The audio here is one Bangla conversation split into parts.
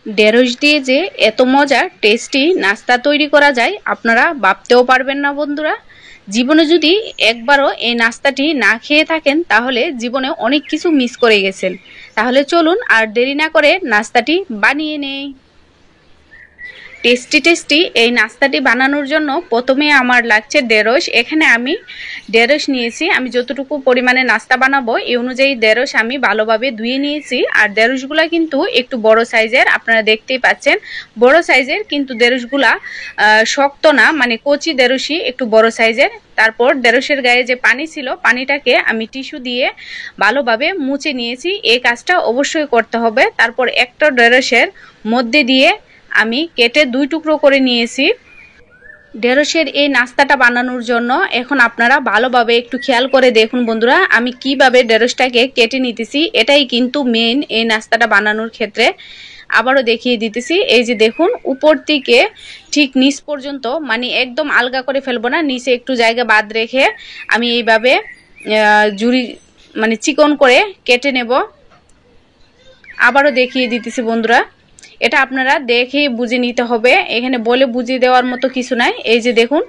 ঢেঁড়স দিয়ে যে এত মজার টেস্টি নাস্তা তৈরি করা যায় আপনারা ভাবতেও পারবেন না বন্ধুরা। জীবনে যদি একবারও এই নাস্তাটি না খেয়ে থাকেন তাহলে জীবনে অনেক কিছু মিস করে গেছেন। তাহলে চলুন আর দেরি না করে নাস্তাটি বানিয়ে নেই। টেস্টি এই নাস্তাটি বানানোর জন্য প্রথমে আমার লাগছে ঢেঁড়স। এখানে আমি ঢেঁড়স নিয়েছি, আমি যতটুকু পরিমাণে নাস্তা বানাবো এই অনুযায়ী ঢেঁড়স আমি ভালোভাবে ধুয়ে নিয়েছি। আর ঢেঁড়সগুলা কিন্তু একটু বড় সাইজের, আপনারা দেখতেই পাচ্ছেন বড় সাইজের, কিন্তু ঢেঁড়সগুলা শক্ত না, মানে কচি ঢেঁড়সই একটু বড় সাইজের। তারপর ঢেঁড়সের গায়ে যে পানি ছিল পানিটাকে আমি টিস্যু দিয়ে ভালোভাবে মুছে নিয়েছি। এই কাজটা অবশ্যই করতে হবে। তারপর একটা ঢেঁড়সের মধ্যে দিয়ে আমি কেটে 2 টুকরো করে নিয়েছি। ঢেঁড়সের এই নাস্তাটা বানানোর জন্য এখন আপনারা ভালোভাবে একটু খেয়াল করে দেখুন বন্ধুরা, আমি কিভাবে ঢেঁড়সটাকে কেটে নিতেছি। এটাই কিন্তু মেইন এই নাস্তাটা বানানোর ক্ষেত্রে। আবারও দেখিয়ে দিতেছি, এই যে দেখুন উপর থেকে ঠিক নিচ পর্যন্ত, মানে একদম আলগা করে ফেলবো না, নিচে একটু জায়গা বাদ রেখে আমি এইভাবে জুড়ি মানে চিকন করে কেটে নেব। আবারও দেখিয়ে দিতেছি বন্ধুরা, এটা আপনারা দেখে বুঝে নিতে হবে, এখানে বলে বুঝিয়ে দেওয়ার মতো কিছু নাই। এই যে দেখুন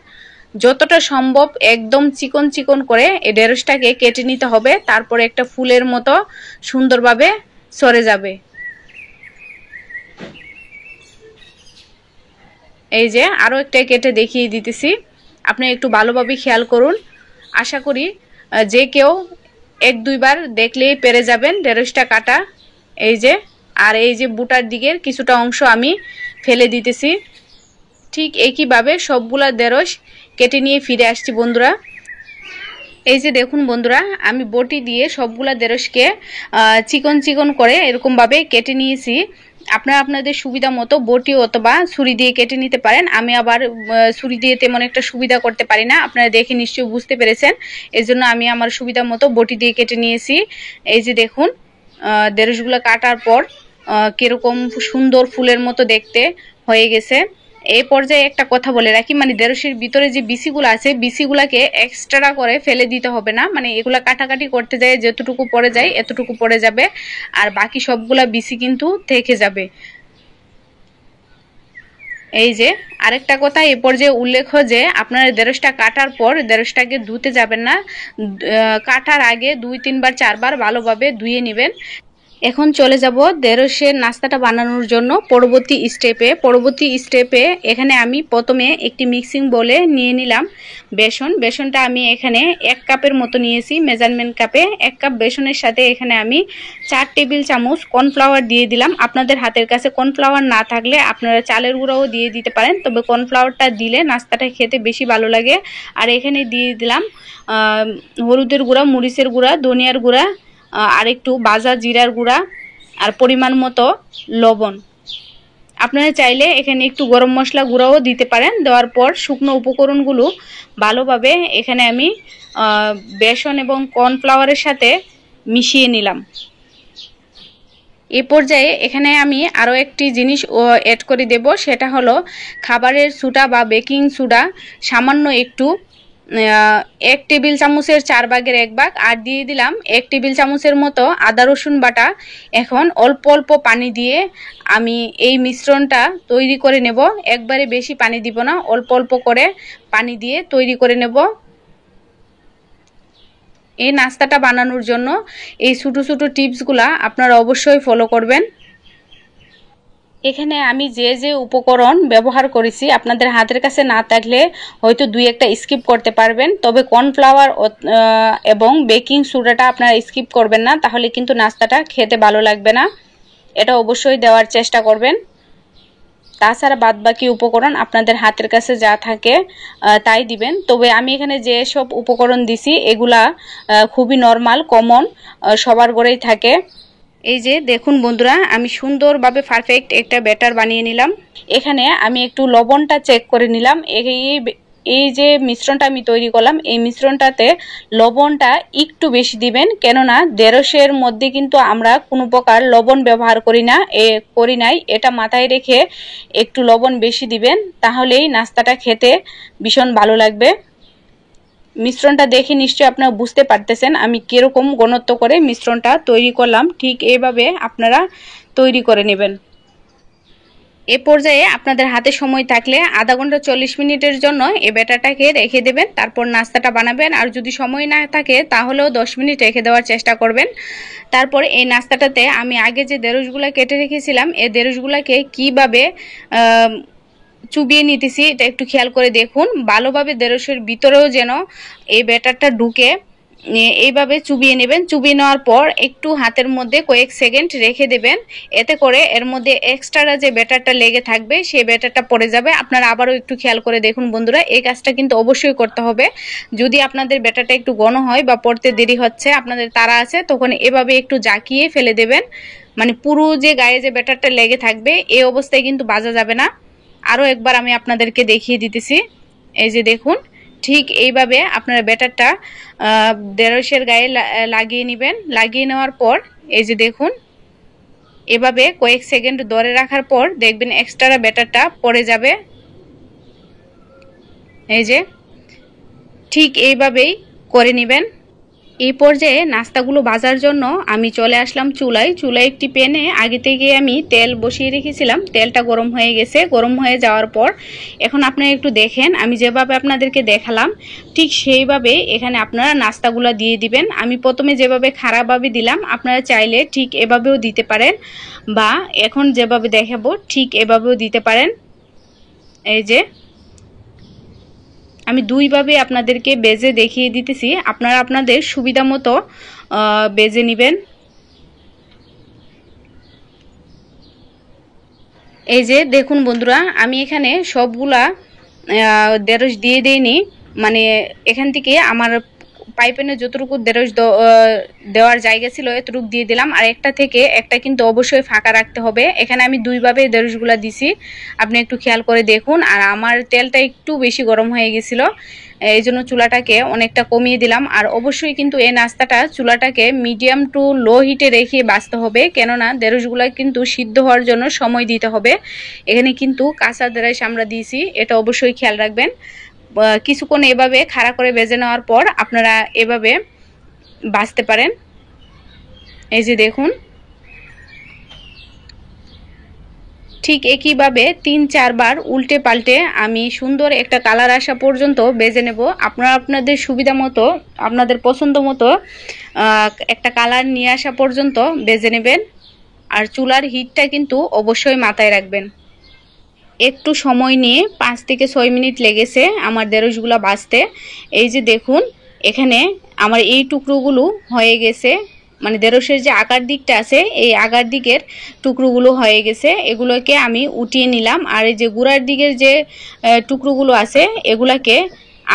যতটা সম্ভব একদম চিকন চিকন করে এই ঢেঁড়সটাকে কেটে নিতে হবে, তারপরে একটা ফুলের মতো সুন্দরভাবে সরে যাবে। এই যে আরও একটা কেটে দেখিয়ে দিতেছি, আপনি একটু ভালোভাবে খেয়াল করুন। আশা করি যে কেউ 1-2 বার দেখলেই পেরে যাবেন ঢেঁড়সটা কাটা। এই যে, আর এই যে বুটার দিকের কিছুটা অংশ আমি ফেলে দিতেছি। ঠিক একইভাবে সবগুলা ঢেঁড়স কেটে নিয়ে ফিরে আসছি বন্ধুরা। এই যে দেখুন বন্ধুরা, আমি বটি দিয়ে সবগুলা ঢেঁড়সকে চিকন চিকন করে এরকমভাবে কেটে নিয়েছি। আপনারা আপনাদের সুবিধা মতো বটি অথবা ছুরি দিয়ে কেটে নিতে পারেন। আমি আবার ছুরি দিয়ে তেমন একটা সুবিধা করতে পারি না, আপনারা দেখে নিশ্চয়ই বুঝতে পেরেছেন। এই জন্য আমি আমার সুবিধা মতো বটি দিয়ে কেটে নিয়েছি। এই যে দেখুন ঢেঁড়সগুলো কাটার পর কিরকম সুন্দর ফুলের মতো দেখতে হয়ে গেছে। এই পর্যায়ে একটা কথা বলে রাখি, মানে ঢেঁড়সের ভিতরে যে বিচিগুলো আছে বিচিগুলাকে এক্সট্রা করে ফেলে দিতে হবে না, মানে এগুলা কাটাকাটি করতে যায় যতটুকু পড়ে যায় এতটুকু পড়ে যাবে, আর বাকি সবগুলা বিচি কিন্তু থেকে যাবে। এই যে আরেকটা কথা এ পর্যায়ে উল্লেখ্য যে আপনারা ঢেঁড়সটা কাটার পর ঢেঁড়সটাকে ধুতে যাবেন না, কাটার আগে 2-3 বার 4 বার ভালোভাবে ধুয়ে নেবেন। এখন চলে যাব ঢেঁড়সের নাস্তাটা বানানোর জন্য পরবর্তী স্টেপে। এখানে আমি প্রথমে একটি মিক্সিং বোলে নিয়ে নিলাম বেসনটা আমি এখানে 1 কাপের মতো নিয়েছি, মেজারমেন্ট কাপে 1 কাপ বেসনের সাথে এখানে আমি 4 টেবিল চামচ কর্নফ্লাওয়ার দিয়ে দিলাম। আপনাদের হাতের কাছে কর্নফ্লাওয়ার না থাকলে আপনারা চালের গুঁড়াও দিয়ে দিতে পারেন, তবে কর্নফ্লাওয়ারটা দিলে নাস্তাটা খেতে বেশি ভালো লাগে। আর এখানে দিয়ে দিলাম হলুদের গুঁড়া, মরিচের গুঁড়া, ধনিয়ার গুঁড়া, আর একটু ভাজা জিরার গুঁড়া, আর পরিমাণ মতো লবণ। আপনারা চাইলে এখানে একটু গরম মশলা গুঁড়াও দিতে পারেন। দেওয়ার পর শুকনো উপকরণগুলো ভালোভাবে এখানে আমি বেসন এবং কর্নফ্লাওয়ারের সাথে মিশিয়ে নিলাম। এ পর্যায়ে এখানে আমি আরও একটি জিনিস অ্যাড করে দেব, সেটা হলো খাবারের সোডা বা বেকিং সোডা, সামান্য একটু 1 টেবিল চামচের 4 ভাগের 1 ভাগ, আর দিয়ে দিলাম 1 টেবিল চামচের মতো আদা রসুন বাটা। এখন অল্প অল্প পানি দিয়ে আমি এই মিশ্রণটা তৈরি করে নেব, একবারে বেশি পানি দিব না, অল্প অল্প করে পানি দিয়ে তৈরি করে নেব। এই নাস্তাটা বানানোর জন্য এই ছোটো ছোটো টিপসগুলা আপনারা অবশ্যই ফলো করবেন। এখানে আমি যে উপকরণ ব্যবহার করেছি আপনাদের হাতের কাছে না থাকলে হয়তো 2-1টা স্কিপ করতে পারবেন, তবে কর্নফ্লাওয়ার এবং বেকিং সোডাটা আপনারা স্কিপ করবেন না, তাহলে কিন্তু নাস্তাটা খেতে ভালো লাগবে না। এটা অবশ্যই দেওয়ার চেষ্টা করবেন। তাছাড়া বাদবাকি উপকরণ আপনাদের হাতের কাছে যা থাকে তাই দিবেন। তবে আমি এখানে যে সব উপকরণ দিছি এগুলা খুবই নর্মাল, কমন, সবার ঘরেই থাকে। এই যে দেখুন বন্ধুরা, আমি সুন্দরভাবে পারফেক্ট একটা ব্যাটার বানিয়ে নিলাম। এখানে আমি একটু লবণটা চেক করে নিলাম। এই যে মিশ্রণটা আমি তৈরি করলাম এই মিশ্রণটাতে লবণটা একটু বেশি দিবেন, কেননা ঢেঁড়সের মধ্যে কিন্তু আমরা কোনো প্রকার লবণ ব্যবহার করি নাই। এটা মাথায় রেখে একটু লবণ বেশি দিবেন, তাহলেই নাস্তাটা খেতে ভীষণ ভালো লাগবে। মিশ্রণটা দেখে নিশ্চয়ই আপনারা বুঝতে পারতেছেন আমি কিরকম ঘনত্ব করে মিশ্রণটা তৈরি করলাম, ঠিক এইভাবে আপনারা তৈরি করে নেবেন। এ পর্যায়ে আপনাদের হাতে সময় থাকলে আধা ঘন্টা 40 মিনিটের জন্য এই ব্যাটারটাকে রেখে দেবেন, তারপর নাস্তাটা বানাবেন। আর যদি সময় না থাকে তাহলেও 10 মিনিট রেখে দেওয়ার চেষ্টা করবেন। তারপর এই নাস্তাটাতে আমি আগে যে ঢেঁড়সগুলো কেটে রেখেছিলাম এই ঢেঁড়সগুলোকে কীভাবে চুবিয়ে নিতেছি এটা একটু খেয়াল করে দেখুন। ভালোভাবে ঢেঁড়সের ভিতরেও যেন এই ব্যাটারটা ঢুকে, এইভাবে চুবিয়ে নেবেন। চুবিয়ে নেওয়ার পর একটু হাতের মধ্যে কয়েক সেকেন্ড রেখে দেবেন, এতে করে এর মধ্যে এক্সট্রা যে ব্যাটারটা লেগে থাকবে সেই ব্যাটারটা পড়ে যাবে। আপনারা আবারও একটু খেয়াল করে দেখুন বন্ধুরা, এই কাজটা কিন্তু অবশ্যই করতে হবে। যদি আপনাদের ব্যাটারটা একটু ঘন হয় বা পড়তে দেরি হচ্ছে, আপনাদের তাড়া আছে, তখন এভাবে একটু জাকিয়ে ফেলে দেবেন। মানে পুরো যে গায়ে যে ব্যাটারটা লেগে থাকবে এই অবস্থায় কিন্তু ভাজা যাবে না। আরও একবার আমি আপনাদেরকে দেখিয়ে দিতেছি। এই যে দেখুন, ঠিক এইভাবে আপনারা ব্যাটারটা ঢেঁড়সের গায়ে লাগিয়ে নেবেন। লাগিয়ে নেওয়ার পর এই যে দেখুন, এভাবে কয়েক সেকেন্ড ধরে রাখার পর দেখবেন এক্সট্রা ব্যাটারটা পড়ে যাবে। এই যে ঠিক এইভাবেই করে নেবেন। এই পর্যায়ে নাস্তাগুলো ভাজার জন্য আমি চলে আসলাম চুলায়। একটি প্যানে আগে থেকে আমি তেল বসিয়ে রেখেছিলাম। তেলটা গরম হয়ে গেছে। গরম হয়ে যাওয়ার পর এখন আপনারা একটু দেখেন, আমি যেভাবে আপনাদেরকে দেখালাম ঠিক সেইভাবে এখানে আপনারা নাস্তাগুলো দিয়ে দিবেন। আমি প্রথমে যেভাবে খারাপভাবে দিলাম, আপনারা চাইলে ঠিক এভাবেও দিতে পারেন, বা এখন যেভাবে দেখাবো ঠিক এভাবেও দিতে পারেন। এই যে আমি দুইভাবে আপনাদেরকে বেজে দেখিয়ে দিতেছি, আপনারা আপনাদের সুবিধা মতো বেজে নেবেন। এই যে দেখুন বন্ধুরা, আমি এখানে সবগুলা ঢেঁড়স দিয়ে দিইনি, মানে এখান থেকে আমার পাইপেনে যতটুকু ঢেঁড়স দেওয়ার জায়গা ছিল এতটুকু দিয়ে দিলাম। আর একটা থেকে একটা কিন্তু অবশ্যই ফাঁকা রাখতে হবে। এখানে আমি দুইভাবে ঢেঁড়সগুলা দিছি, আপনি একটু খেয়াল করে দেখুন। আর আমার তেলটা একটু বেশি গরম হয়ে গেছিল, এই জন্য চুলাটাকে অনেকটা কমিয়ে দিলাম। আর অবশ্যই কিন্তু এই নাস্তাটা চুলাটাকে মিডিয়াম টু লো হিটে রেখে বাঁচতে হবে, কেননা ঢেঁড়সগুলা কিন্তু সিদ্ধ হওয়ার জন্য সময় দিতে হবে। এখানে কিন্তু কাঁচা ঢেঁড়স আমরা দিয়েছি, এটা অবশ্যই খেয়াল রাখবেন। কিছুক্ষণ এভাবে খাড়া করে ভেজে নেওয়ার পর আপনারা এভাবে ভাজতে পারেন। এই যে দেখুন, ঠিক একইভাবে 3-4 বার উল্টে পাল্টে আমি সুন্দর একটা কালার আসা পর্যন্ত ভেজে নেব। আপনারা আপনাদের সুবিধা মতো, আপনাদের পছন্দ মতো একটা কালার নিয়ে আসা পর্যন্ত ভেজে নেবেন। আর চুলার হিটটা কিন্তু অবশ্যই মাথায় রাখবেন। একটু সময় নিয়ে 5 থেকে 6 মিনিট লেগেছে আমার ঢেঁড়সগুলো ভাজতে। এই যে দেখুন, এখানে আমার এই টুকরোগুলো হয়ে গেছে, মানে ঢেঁড়সের যে আগার দিকটা আছে এই আগার দিকের টুকরোগুলো হয়ে গেছে। এগুলোকে আমি উঠিয়ে নিলাম। আর এই যে গুঁড়ার দিকের যে টুকরোগুলো আছে এগুলাকে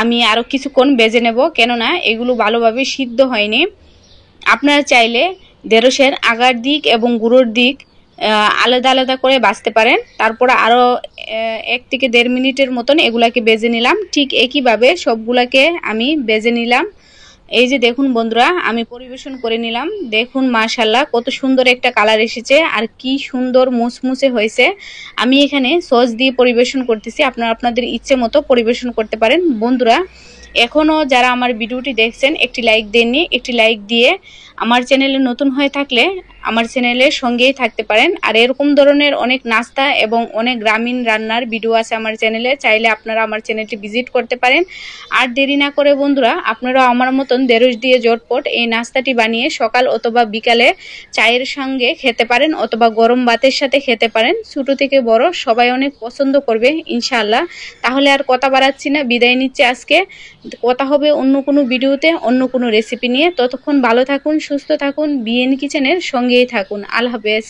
আমি আরও কিছুক্ষণ ভেজে নেব, কেননা এগুলো ভালোভাবে সিদ্ধ হয়নি। আপনারা চাইলে ঢেঁড়সের আগার দিক এবং গুঁড়োর দিক আলাদা আলাদা করে ভাজতে পারেন। তারপর আরও 1 থেকে 1.5 মিনিটের মতন এগুলাকে ভেজে নিলাম। ঠিক একইভাবে সবগুলাকে আমি ভেজে নিলাম। এই যে দেখুন বন্ধুরা, আমি পরিবেশন করে নিলাম। দেখুন মাশাআল্লাহ কত সুন্দর একটা কালার এসেছে, আর কি সুন্দর মুচমুচে হয়েছে। আমি এখানে সস দিয়ে পরিবেশন করতেছি, আপনারা আপনাদের ইচ্ছে মতো পরিবেশন করতে পারেন। বন্ধুরা, এখনও যারা আমার ভিডিওটি দেখছেন একটি লাইক দেননি, একটি লাইক দিয়ে আমার চ্যানেলে নতুন হয়ে থাকলে আমার চ্যানেলের সঙ্গেই থাকতে পারেন। আর এরকম ধরনের অনেক নাস্তা এবং অনেক গ্রামীণ রান্নার ভিডিও আছে আমার চ্যানেলে, চাইলে আপনারা আমার চ্যানেলটি ভিজিট করতে পারেন। আর দেরি না করে বন্ধুরা, আপনারা আমার মতন ঢেঁড়স দিয়ে ঝটপট এই নাস্তাটি বানিয়ে সকাল অথবা বিকালে চায়ের সঙ্গে খেতে পারেন, অথবা গরম ভাতের সাথে খেতে পারেন। ছোট থেকে বড় সবাই অনেক পছন্দ করবে ইনশাআল্লাহ। তাহলে আর কথা বাড়াচ্ছি না, বিদায় নিচ্ছে আজকে। কথা হবে অন্য কোনো ভিডিওতে অন্য কোনো রেসিপি নিয়ে। ততক্ষণ ভালো থাকুন, সুস্থ থাকুন, বিএন কিচেনের সঙ্গেই থাকুন। আল্লাহ হাফেজ।